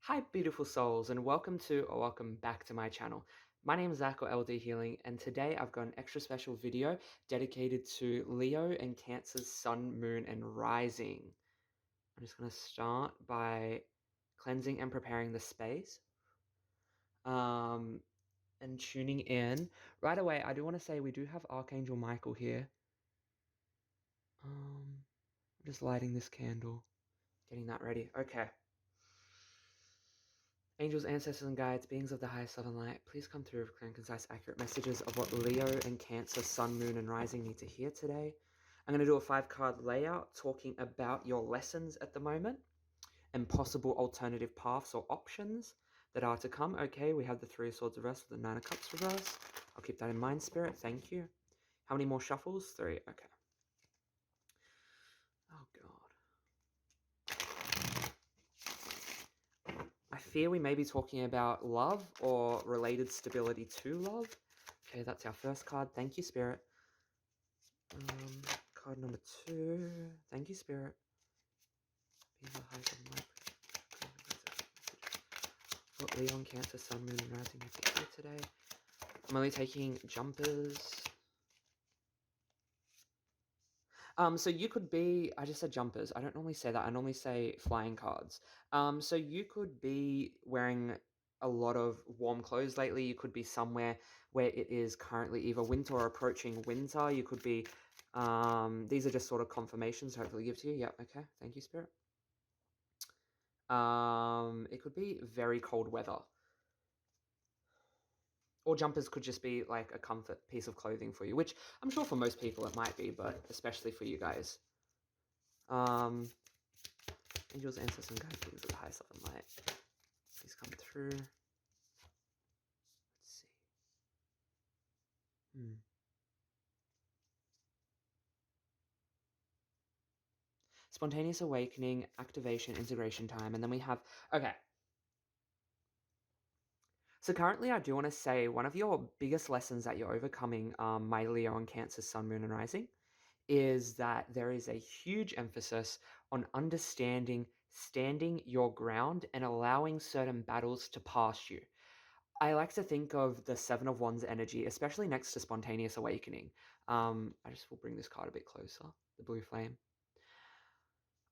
Hi, beautiful souls, and welcome to or welcome back to my channel. My name is Zach or LD Healing, and today I've got an extra special video dedicated to Leo and Cancer's sun, moon, and rising. I'm just going to start by cleansing and preparing the space um, and tuning in. Right away, I do want to say we do have Archangel Michael here. I'm just lighting this candle, getting that ready. Okay. Angels, ancestors, and guides, beings of the highest love and light, please come through with clear and concise, accurate messages of what Leo and Cancer, Sun, Moon, and Rising need to hear today. I'm going to do a 5-card layout talking about your lessons at the moment and possible alternative paths or options that are to come. Okay, we have the Three of Swords reversed with the Nine of Cups reversed. I'll keep that in mind, Spirit. Thank you. How many more shuffles? 3. Okay. Oh, God. I fear we may be talking about love or related stability to love. Okay, that's our first card. Thank you, Spirit. Card number 2. Thank you, Spirit. What Leon, Cancer, Sun, Moon, and Rising need to hear today. I'm only taking jumpers. So you could be, I just said jumpers. I don't normally say that. I normally say flying cards. So you could be wearing a lot of warm clothes lately. You could be somewhere where it is currently either winter or approaching winter. You could be, these are just sort of confirmations hopefully give to you. Yep, okay. Thank you, Spirit. It could be very cold weather. Or jumpers could just be like a comfort piece of clothing for you, which I'm sure for most people it might be, but especially for you guys. Angels, ancestors, and guides, beings of the highest love and light, please come through. Let's see. Spontaneous awakening, activation, integration time, and then we have, okay. So currently I do want to say one of your biggest lessons that you're overcoming, my Leo and Cancer, Sun, Moon, and Rising, is that there is a huge emphasis on understanding, standing your ground, and allowing certain battles to pass you. I like to think of the Seven of Wands energy, especially next to Spontaneous Awakening. I just will bring this card a bit closer, the Blue Flame.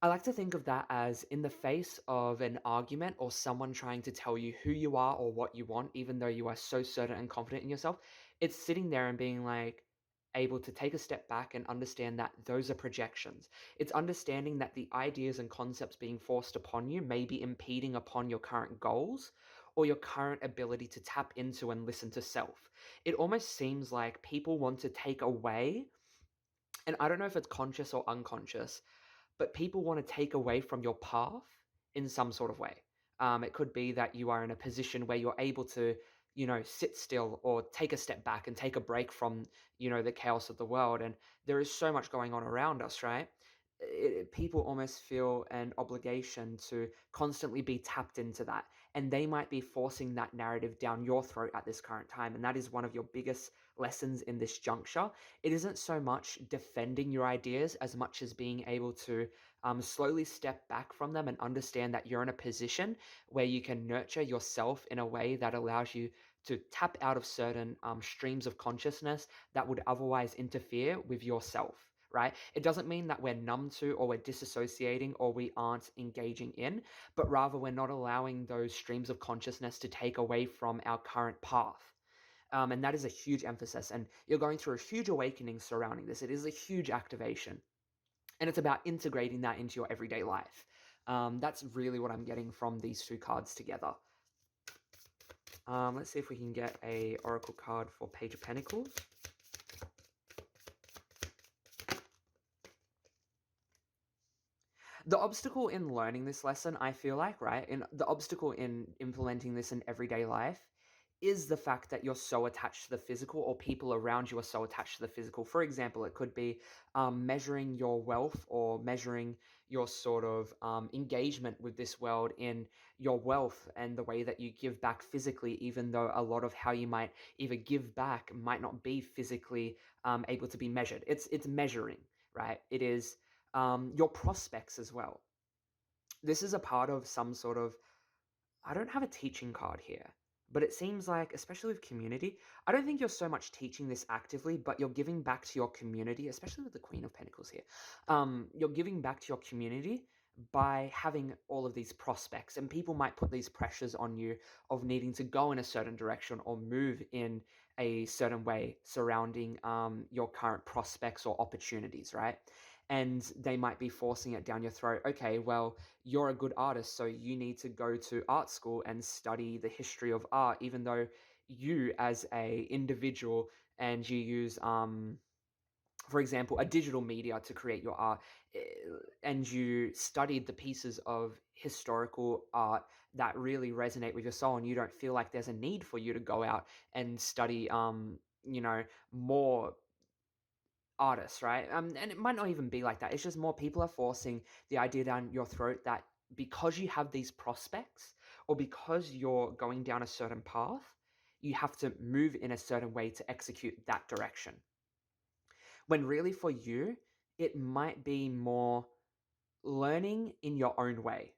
I like to think of that as in the face of an argument or someone trying to tell you who you are or what you want, even though you are so certain and confident in yourself, it's sitting there and being like, able to take a step back and understand that those are projections. It's understanding that the ideas and concepts being forced upon you may be impeding upon your current goals or your current ability to tap into and listen to self. It almost seems like people want to take away, and I don't know if it's conscious or unconscious, but people want to take away from your path in some sort of way. It could be that you are in a position where you're able to, sit still or take a step back and take a break from, the chaos of the world. And there is so much going on around us, right? People almost feel an obligation to constantly be tapped into that. And they might be forcing that narrative down your throat at this current time. And that is one of your biggest lessons in this juncture. It isn't so much defending your ideas as much as being able to slowly step back from them and understand that you're in a position where you can nurture yourself in a way that allows you to tap out of certain streams of consciousness that would otherwise interfere with yourself. Right? It doesn't mean that we're numb to or we're disassociating or we aren't engaging in, but rather we're not allowing those streams of consciousness to take away from our current path. And that is a huge emphasis. And you're going through a huge awakening surrounding this. It is a huge activation. And it's about integrating that into your everyday life. That's really what I'm getting from these two cards together. Let's see if we can get a oracle card for Page of Pentacles. The obstacle in learning this lesson, I feel like, right? And the obstacle in implementing this in everyday life is the fact that you're so attached to the physical, or people around you are so attached to the physical. For example, it could be measuring your wealth or measuring your sort of engagement with this world in your wealth and the way that you give back physically, even though a lot of how you might either give back might not be physically able to be measured. It's measuring, right? It is your prospects as well. This is a part of some sort of I don't have a teaching card here, but it seems like, especially with community, I don't think you're so much teaching this actively, but you're giving back to your community, especially with the Queen of Pentacles here. You're giving back to your community by having all of these prospects, and people might put these pressures on you of needing to go in a certain direction or move in a certain way surrounding your current prospects or opportunities, right? And they might be forcing it down your throat. Okay, well, you're a good artist, so you need to go to art school and study the history of art, even though you as a individual and you use for example, a digital media to create your art, eh, and you studied the pieces of historical art that really resonate with your soul, and you don't feel like there's a need for you to go out and study more artists, right? And it might not even be like that. It's just more people are forcing the idea down your throat that because you have these prospects or because you're going down a certain path, you have to move in a certain way to execute that direction. When really for you, it might be more learning in your own way.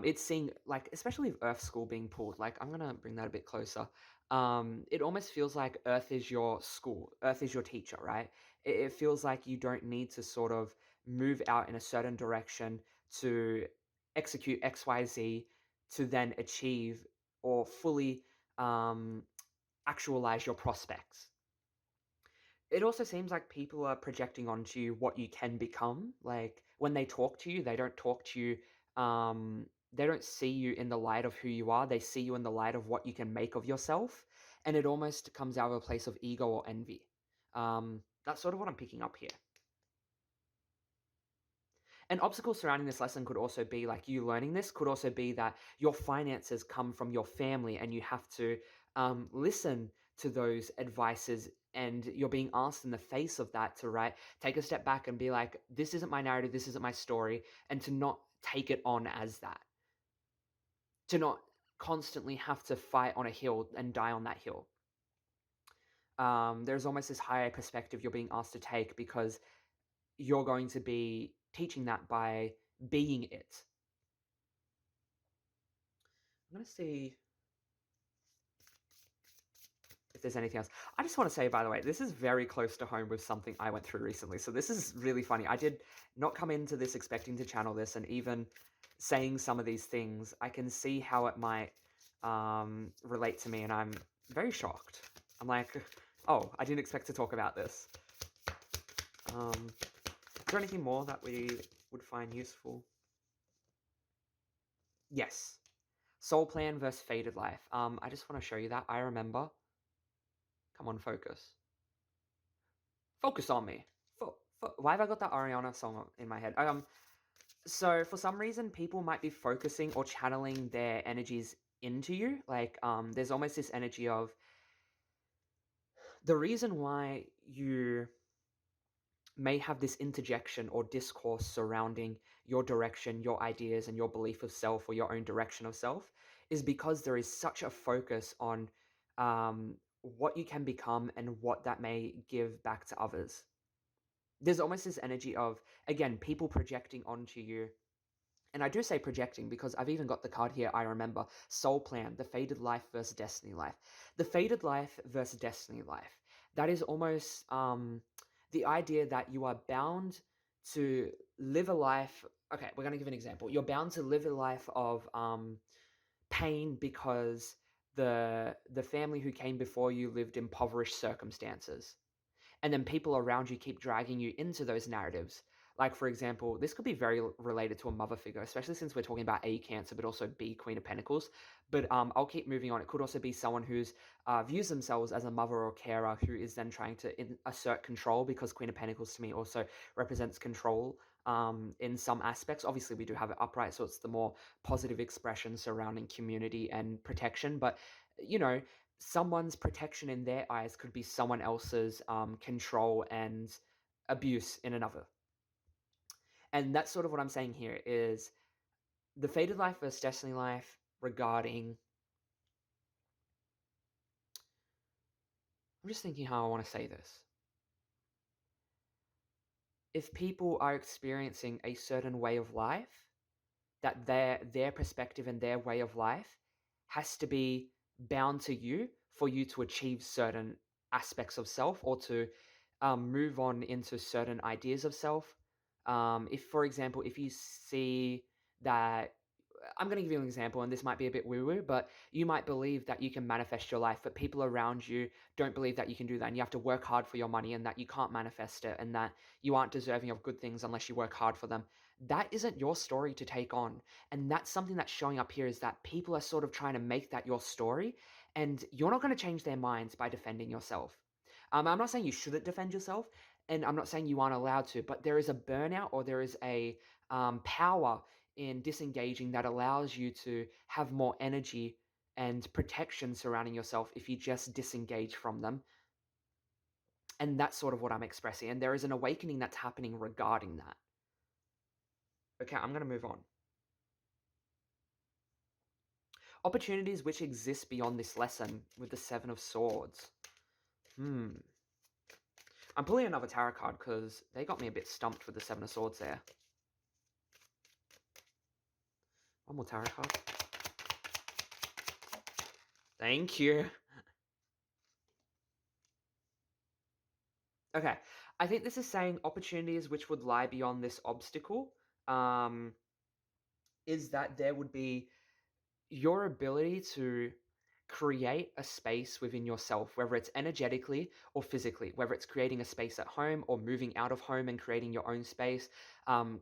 It's seeing, like, especially with Earth School being pulled, like, I'm gonna bring that a bit closer. It almost feels like Earth is your school, Earth is your teacher, right? It feels like you don't need to sort of move out in a certain direction to execute XYZ to then achieve or fully um, actualize your prospects. It also seems like people are projecting onto you what you can become. Like, when they talk to you, they don't talk to you, they don't see you in the light of who you are. They see you in the light of what you can make of yourself. And it almost comes out of a place of ego or envy. That's sort of what I'm picking up here. An obstacle surrounding this lesson could also be, like, you learning this could also be that your finances come from your family and you have to listen to those advices, and you're being asked in the face of that to, right, take a step back and be like, this isn't my narrative, this isn't my story, and to not take it on as that, to not constantly have to fight on a hill and die on that hill. There's almost this higher perspective you're being asked to take because you're going to be teaching that by being it. I'm going to see if there's anything else. I just want to say, by the way, this is very close to home with something I went through recently. So this is really funny. I did not come into this expecting to channel this, and even saying some of these things, I can see how it might relate to me, and I'm very shocked. I'm like, oh, I didn't expect to talk about this. Is there anything more that we would find useful? Yes. Soul Plan versus Faded Life. I just want to show you that. I remember. Come on, focus. Focus on me. Why have I got that Ariana song in my head? So for some reason, people might be focusing or channeling their energies into you. Like, there's almost this energy of the reason why you may have this interjection or discourse surrounding your direction, your ideas, and your belief of self or your own direction of self is because there is such a focus on what you can become and what that may give back to others. There's almost this energy of, again, people projecting onto you. And I do say projecting because I've even got the card here, I remember. Soul Plan, the faded life versus destiny life. The faded life versus destiny life. That is almost the idea that you are bound to live a life. Okay, we're going to give an example. You're bound to live a life of pain because the family who came before you lived impoverished circumstances, and then people around you keep dragging you into those narratives. Like, for example, this could be very related to a mother figure, especially since we're talking about A Cancer, but also B Queen of Pentacles. But I'll keep moving on. It could also be someone who's views themselves as a mother or carer who is then trying to assert control, because Queen of Pentacles to me also represents control in some aspects. Obviously, we do have it upright, so it's the more positive expression surrounding community and protection. But, you know, someone's protection in their eyes could be someone else's control and abuse in another. And that's sort of what I'm saying here is the faded life versus destiny life regarding... I'm just thinking how I want to say this. If people are experiencing a certain way of life, that their perspective and their way of life has to be bound to you for you to achieve certain aspects of self or to move on into certain ideas of self. If, for example, if you see that, I'm going to give you an example, and this might be a bit woo woo, but you might believe that you can manifest your life, but people around you don't believe that you can do that. And you have to work hard for your money and that you can't manifest it and that you aren't deserving of good things unless you work hard for them. That isn't your story to take on. And that's something that's showing up here is that people are sort of trying to make that your story. And you're not going to change their minds by defending yourself. I'm not saying you shouldn't defend yourself, and I'm not saying you aren't allowed to, but there is a burnout or there is a power in disengaging that allows you to have more energy and protection surrounding yourself if you just disengage from them. And that's sort of what I'm expressing. And there is an awakening that's happening regarding that. Okay, I'm going to move on. Opportunities which exist beyond this lesson with the Seven of Swords. I'm pulling another tarot card because they got me a bit stumped with the Seven of Swords there. One more tarot card. Thank you. Okay, I think this is saying opportunities which would lie beyond this obstacle is that there would be your ability to create a space within yourself, whether it's energetically or physically, whether it's creating a space at home or moving out of home and creating your own space,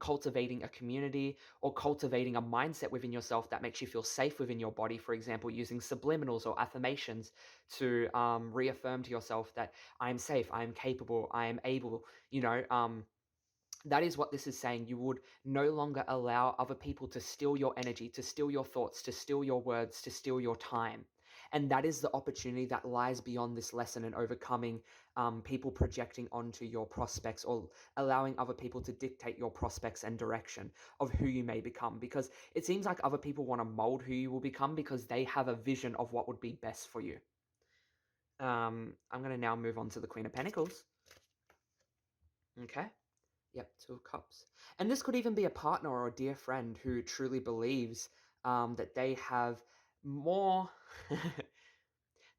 cultivating a community or cultivating a mindset within yourself that makes you feel safe within your body, for example, using subliminals or affirmations to reaffirm to yourself that I am safe, I am capable, I am able, that is what this is saying. You would no longer allow other people to steal your energy, to steal your thoughts, to steal your words, to steal your time. And that is the opportunity that lies beyond this lesson and overcoming people projecting onto your prospects or allowing other people to dictate your prospects and direction of who you may become. Because it seems like other people want to mold who you will become because they have a vision of what would be best for you. I'm going to now move on to the Queen of Pentacles. Okay. Yep, Two of Cups. And this could even be a partner or a dear friend who truly believes that they have more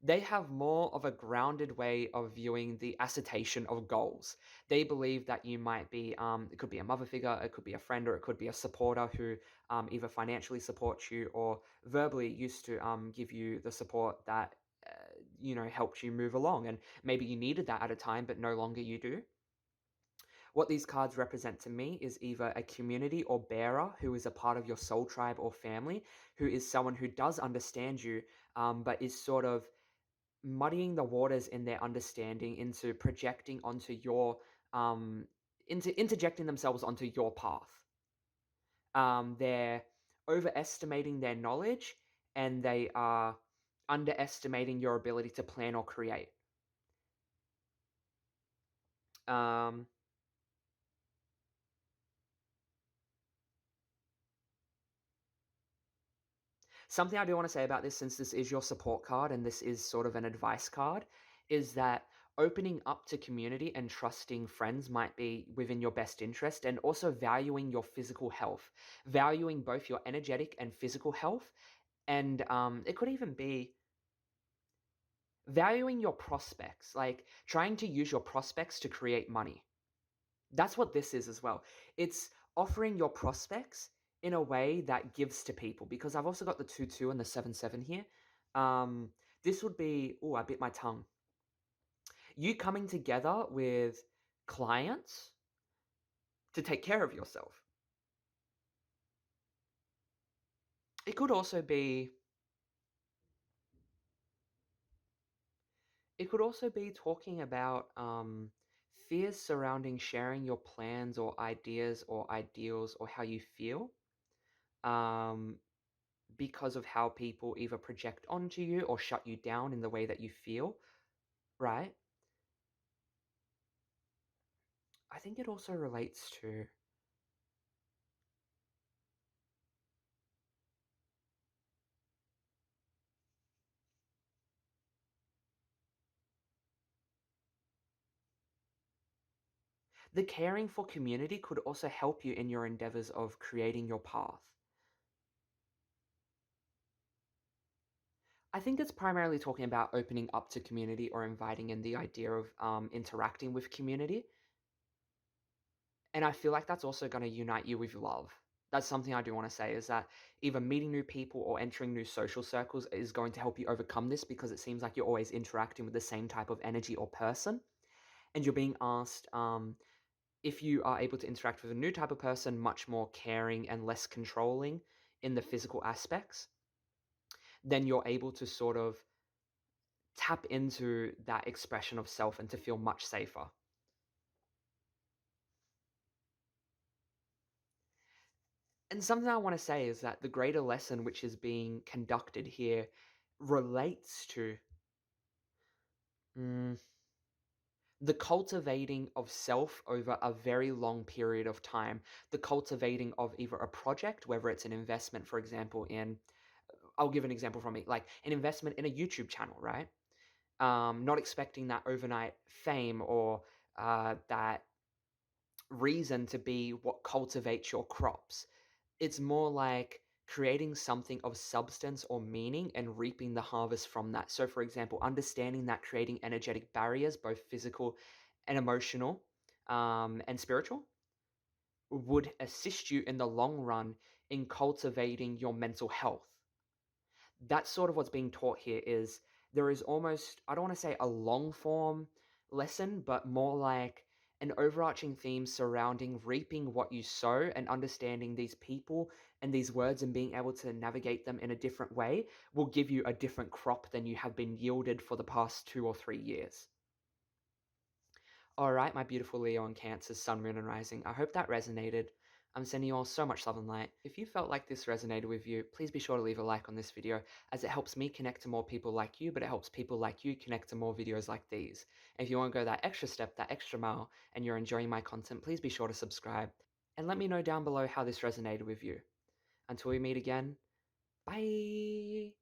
they have more of a grounded way of viewing the assertion of goals. They believe that you might be, it could be a mother figure, it could be a friend, or it could be a supporter who either financially supports you or verbally used to give you the support that, helped you move along. And maybe you needed that at a time, but no longer you do. What these cards represent to me is either a community or bearer who is a part of your soul tribe or family, who is someone who does understand you, but is sort of muddying the waters in their understanding into projecting onto your, into interjecting themselves onto your path. They're overestimating their knowledge and they are underestimating your ability to plan or create. Something I do want to say about this, since this is your support card and this is sort of an advice card, is that opening up to community and trusting friends might be within your best interest, and also valuing your physical health, valuing both your energetic and physical health. And it could even be valuing your prospects, like trying to use your prospects to create money. That's what this is as well. It's offering your prospects in a way that gives to people, because I've also got the 2-2 and the 7-7 here. This would be, oh, I bit my tongue. You coming together with clients to take care of yourself. It could also be talking about fears surrounding sharing your plans or ideas or ideals or how you feel. Because of how people either project onto you or shut you down in the way that you feel, right? I think it also relates to the caring for community could also help you in your endeavors of creating your path. I think it's primarily talking about opening up to community or inviting in the idea of interacting with community. And I feel like that's also going to unite you with love. That's something I do want to say is that either meeting new people or entering new social circles is going to help you overcome this because it seems like you're always interacting with the same type of energy or person. And you're being asked if you are able to interact with a new type of person, much more caring and less controlling in the physical aspects, then you're able to sort of tap into that expression of self and to feel much safer. And something I want to say is that the greater lesson which is being conducted here relates to mm, the cultivating of self over a very long period of time, the cultivating of either a project, whether it's an investment, for example, in, I'll give an example from me, like an investment in a YouTube channel, right? Not expecting that overnight fame or that reason to be what cultivates your crops. It's more like creating something of substance or meaning and reaping the harvest from that. So, for example, understanding that creating energetic barriers, both physical and emotional and spiritual, would assist you in the long run in cultivating your mental health. That's sort of what's being taught here is there is almost, I don't want to say a long form lesson, but more like an overarching theme surrounding reaping what you sow and understanding these people and these words and being able to navigate them in a different way will give you a different crop than you have been yielded for the past 2 or 3 years. All right, my beautiful Leo and Cancer, Sun, Moon, and Rising. I hope that resonated. I'm sending you all so much love and light. If you felt like this resonated with you, please be sure to leave a like on this video as it helps me connect to more people like you, but it helps people like you connect to more videos like these. And if you want to go that extra step, that extra mile, and you're enjoying my content, please be sure to subscribe and let me know down below how this resonated with you. Until we meet again, bye!